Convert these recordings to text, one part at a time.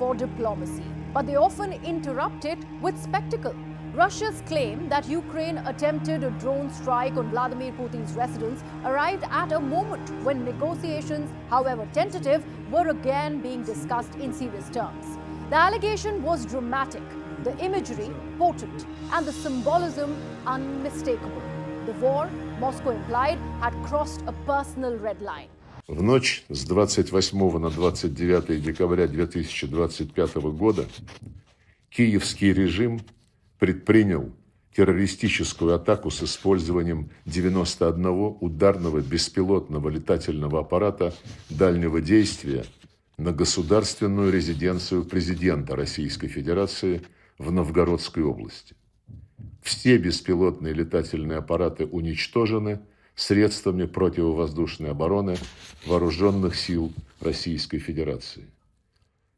for diplomacy, but they often interrupt it with spectacle. Russia's claim that Ukraine attempted a drone strike on Vladimir Putin's residence arrived at a moment when negotiations, however tentative, were again being discussed in serious terms. The allegation was dramatic, the imagery potent, and the symbolism unmistakable. The war, Moscow implied, had crossed a personal red line. В ночь с 28 на 29 декабря 2025 года киевский режим предпринял террористическую атаку с использованием 91 ударного беспилотного летательного аппарата дальнего действия на государственную резиденцию президента Российской Федерации в Новгородской области. Все беспилотные летательные аппараты уничтожены средствами противовоздушной обороны Вооруженных сил Российской Федерации.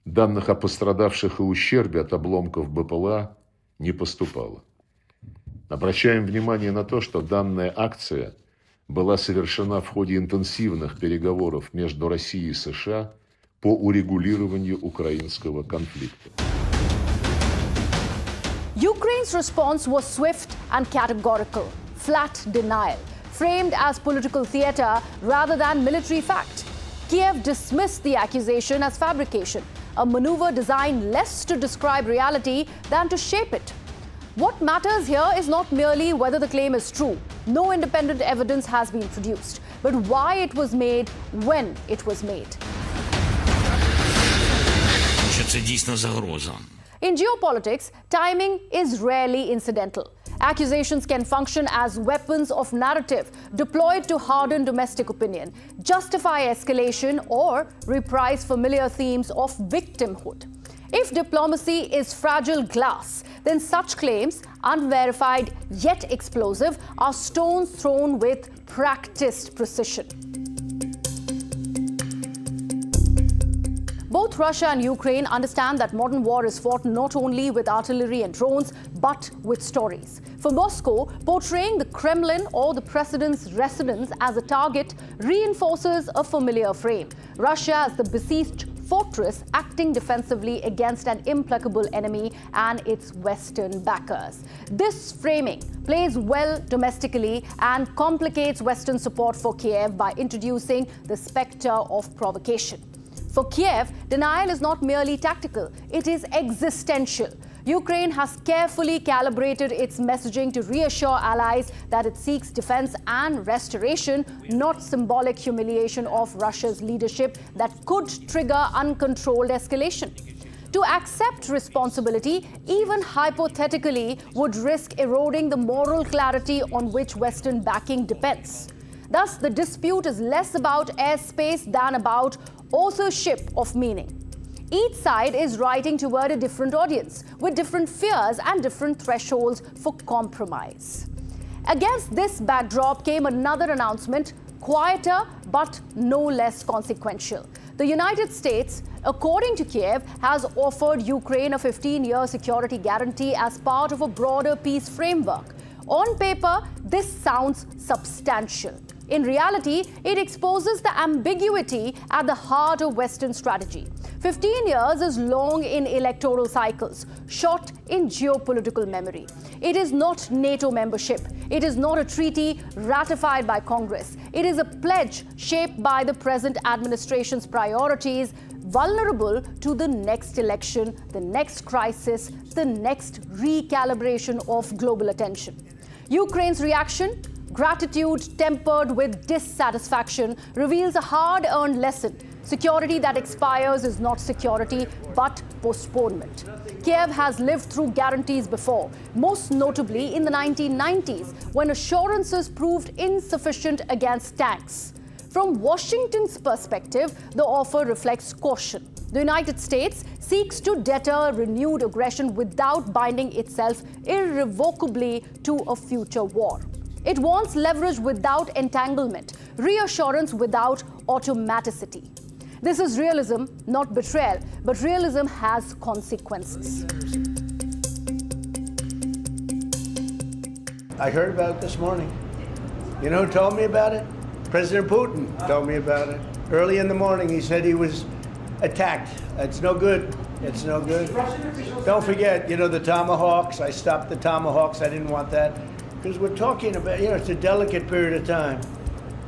Данных о пострадавших и ущербе от обломков БПЛА не поступало. Обращаем внимание на то, что данная акция была совершена в ходе интенсивных переговоров между Россией и США по урегулированию украинского конфликта. Ukraine's response was swift and categorical, flat denial, framed as political theater rather than military fact. Kiev dismissed the accusation as fabrication, a maneuver designed less to describe reality than to shape it. What matters here is not merely whether the claim is true. No independent evidence has been produced, but why it was made, when it was made. Що це дійсно загроза. In geopolitics, timing is rarely incidental. Accusations can function as weapons of narrative deployed to harden domestic opinion, justify escalation, or reprise familiar themes of victimhood. If diplomacy is fragile glass, then such claims, unverified yet explosive, are stones thrown with practiced precision. Both Russia and Ukraine understand that modern war is fought not only with artillery and drones, but with stories. For Moscow, portraying the Kremlin or the president's residence as a target reinforces a familiar frame. Russia as the besieged fortress acting defensively against an implacable enemy and its Western backers. This framing plays well domestically and complicates Western support for Kiev by introducing the specter of provocation. For Kiev, denial is not merely tactical, it is existential. Ukraine has carefully calibrated its messaging to reassure allies that it seeks defense and restoration, not symbolic humiliation of Russia's leadership that could trigger uncontrolled escalation. To accept responsibility, even hypothetically, would risk eroding the moral clarity on which Western backing depends. Thus, the dispute is less about airspace than about authorship of meaning. Each side is writing toward a different audience, with different fears and different thresholds for compromise. Against this backdrop came another announcement, quieter but no less consequential. The United States, according to Kiev, has offered Ukraine a 15-year security guarantee as part of a broader peace framework. On paper, this sounds substantial. In reality, it exposes the ambiguity at the heart of Western strategy. 15 years is long in electoral cycles, short in geopolitical memory. It is not NATO membership. It is not a treaty ratified by Congress. It is a pledge shaped by the present administration's priorities, vulnerable to the next election, the next crisis, the next recalibration of global attention. Ukraine's reaction, gratitude tempered with dissatisfaction, reveals a hard-earned lesson. Security that expires is not security, but postponement. Kiev has lived through guarantees before, most notably in the 1990s, when assurances proved insufficient against tanks. From Washington's perspective, the offer reflects caution. The United States seeks to deter renewed aggression without binding itself irrevocably to a future war. It wants leverage without entanglement, reassurance without automaticity. This is realism, not betrayal, but realism has consequences. I heard about it this morning. You know who told me about it? President Putin told me about it. Early in the morning, he said he was attacked. That's no good. It's no good. Don't forget, the Tomahawks. I stopped the Tomahawks. I didn't want that. Because we're talking about, it's a delicate period of time.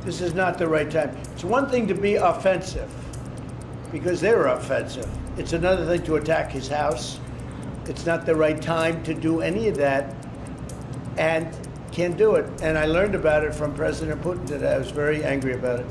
This is not the right time. It's one thing to be offensive, because they're offensive. It's another thing to attack his house. It's not the right time to do any of that, and can't do it. And I learned about it from President Putin today. I was very angry about it.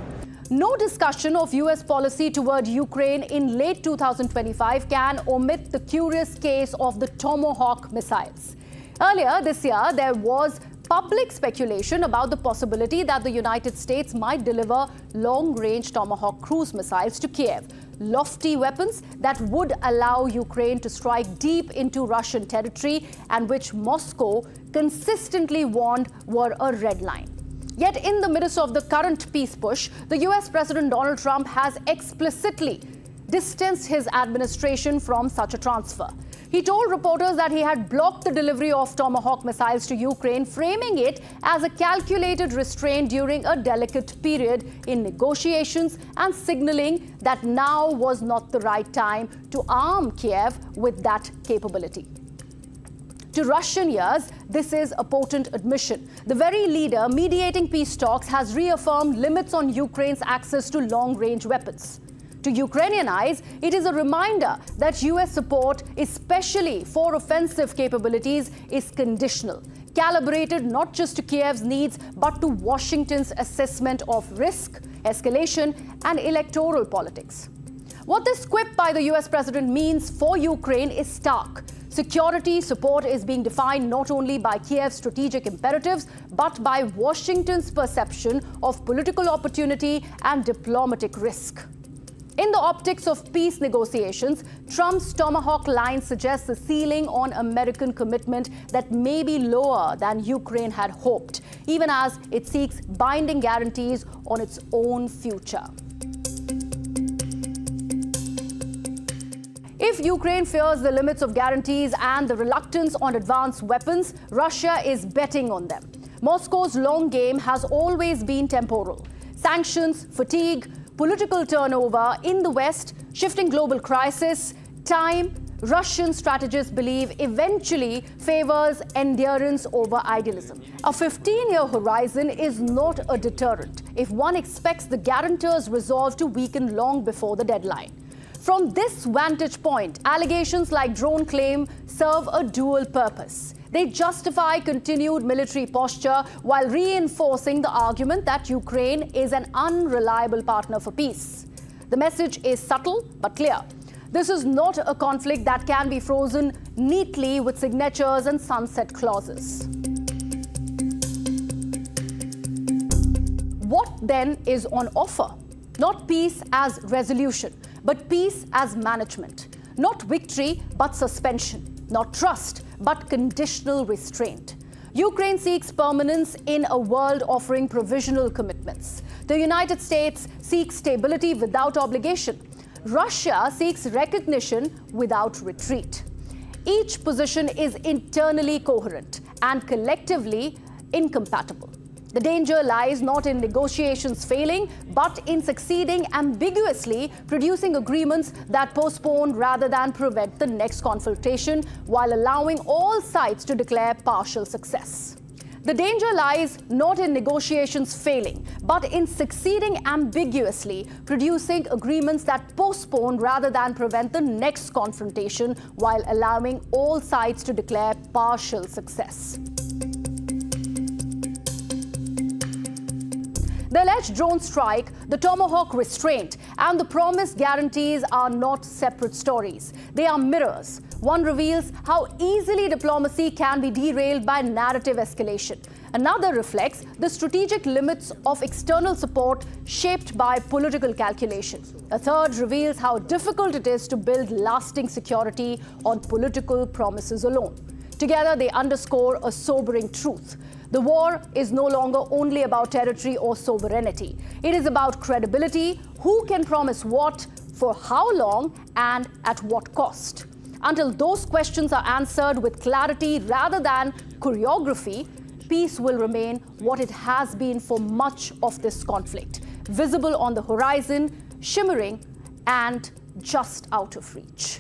No discussion of US policy toward Ukraine in late 2025 can omit the curious case of the Tomahawk missiles. Earlier this year, there was public speculation about the possibility that the United States might deliver long-range Tomahawk cruise missiles to Kiev, lofty weapons that would allow Ukraine to strike deep into Russian territory and which Moscow consistently warned were a red line. Yet in the midst of the current peace push, the US President Donald Trump has explicitly distanced his administration from such a transfer. He told reporters that he had blocked the delivery of Tomahawk missiles to Ukraine, framing it as a calculated restraint during a delicate period in negotiations and signaling that now was not the right time to arm Kiev with that capability. To Russian ears, this is a potent admission. The very leader mediating peace talks has reaffirmed limits on Ukraine's access to long-range weapons. To Ukrainian eyes, it is a reminder that US support, especially for offensive capabilities, is conditional, calibrated not just to Kiev's needs, but to Washington's assessment of risk, escalation, and electoral politics. What this quip by the US president means for Ukraine is stark. Security support is being defined not only by Kiev's strategic imperatives, but by Washington's perception of political opportunity and diplomatic risk. In the optics of peace negotiations, Trump's Tomahawk line suggests a ceiling on American commitment that may be lower than Ukraine had hoped, even as it seeks binding guarantees on its own future. If Ukraine fears the limits of guarantees and the reluctance on advanced weapons, Russia is betting on them. Moscow's long game has always been temporal. Sanctions, fatigue, political turnover in the West, shifting global crisis, time, Russian strategists believe eventually favors endurance over idealism. A 15-year horizon is not a deterrent if one expects the guarantor's resolve to weaken long before the deadline. From this vantage point, allegations like drone claim serve a dual purpose. They justify continued military posture while reinforcing the argument that Ukraine is an unreliable partner for peace. The message is subtle but clear. This is not a conflict that can be frozen neatly with signatures and sunset clauses. What then is on offer? Not peace as resolution, but peace as management. Not victory, but suspension. Not trust, but conditional restraint. Ukraine seeks permanence in a world offering provisional commitments. The United States seeks stability without obligation. Russia seeks recognition without retreat. Each position is internally coherent and collectively incompatible. The danger lies not in negotiations failing, but in succeeding ambiguously, producing agreements that postpone rather than prevent the next confrontation, while allowing all sides to declare partial success. The danger lies not in negotiations failing, but in succeeding ambiguously, producing agreements that postpone rather than prevent the next confrontation, while allowing all sides to declare partial success. The alleged drone strike, the Tomahawk restraint, and the promised guarantees are not separate stories. They are mirrors. One reveals how easily diplomacy can be derailed by narrative escalation. Another reflects the strategic limits of external support shaped by political calculation. A third reveals how difficult it is to build lasting security on political promises alone. Together, they underscore a sobering truth. The war is no longer only about territory or sovereignty. It is about credibility, who can promise what, for how long, and at what cost. Until those questions are answered with clarity rather than choreography, peace will remain what it has been for much of this conflict, visible on the horizon, shimmering, and just out of reach.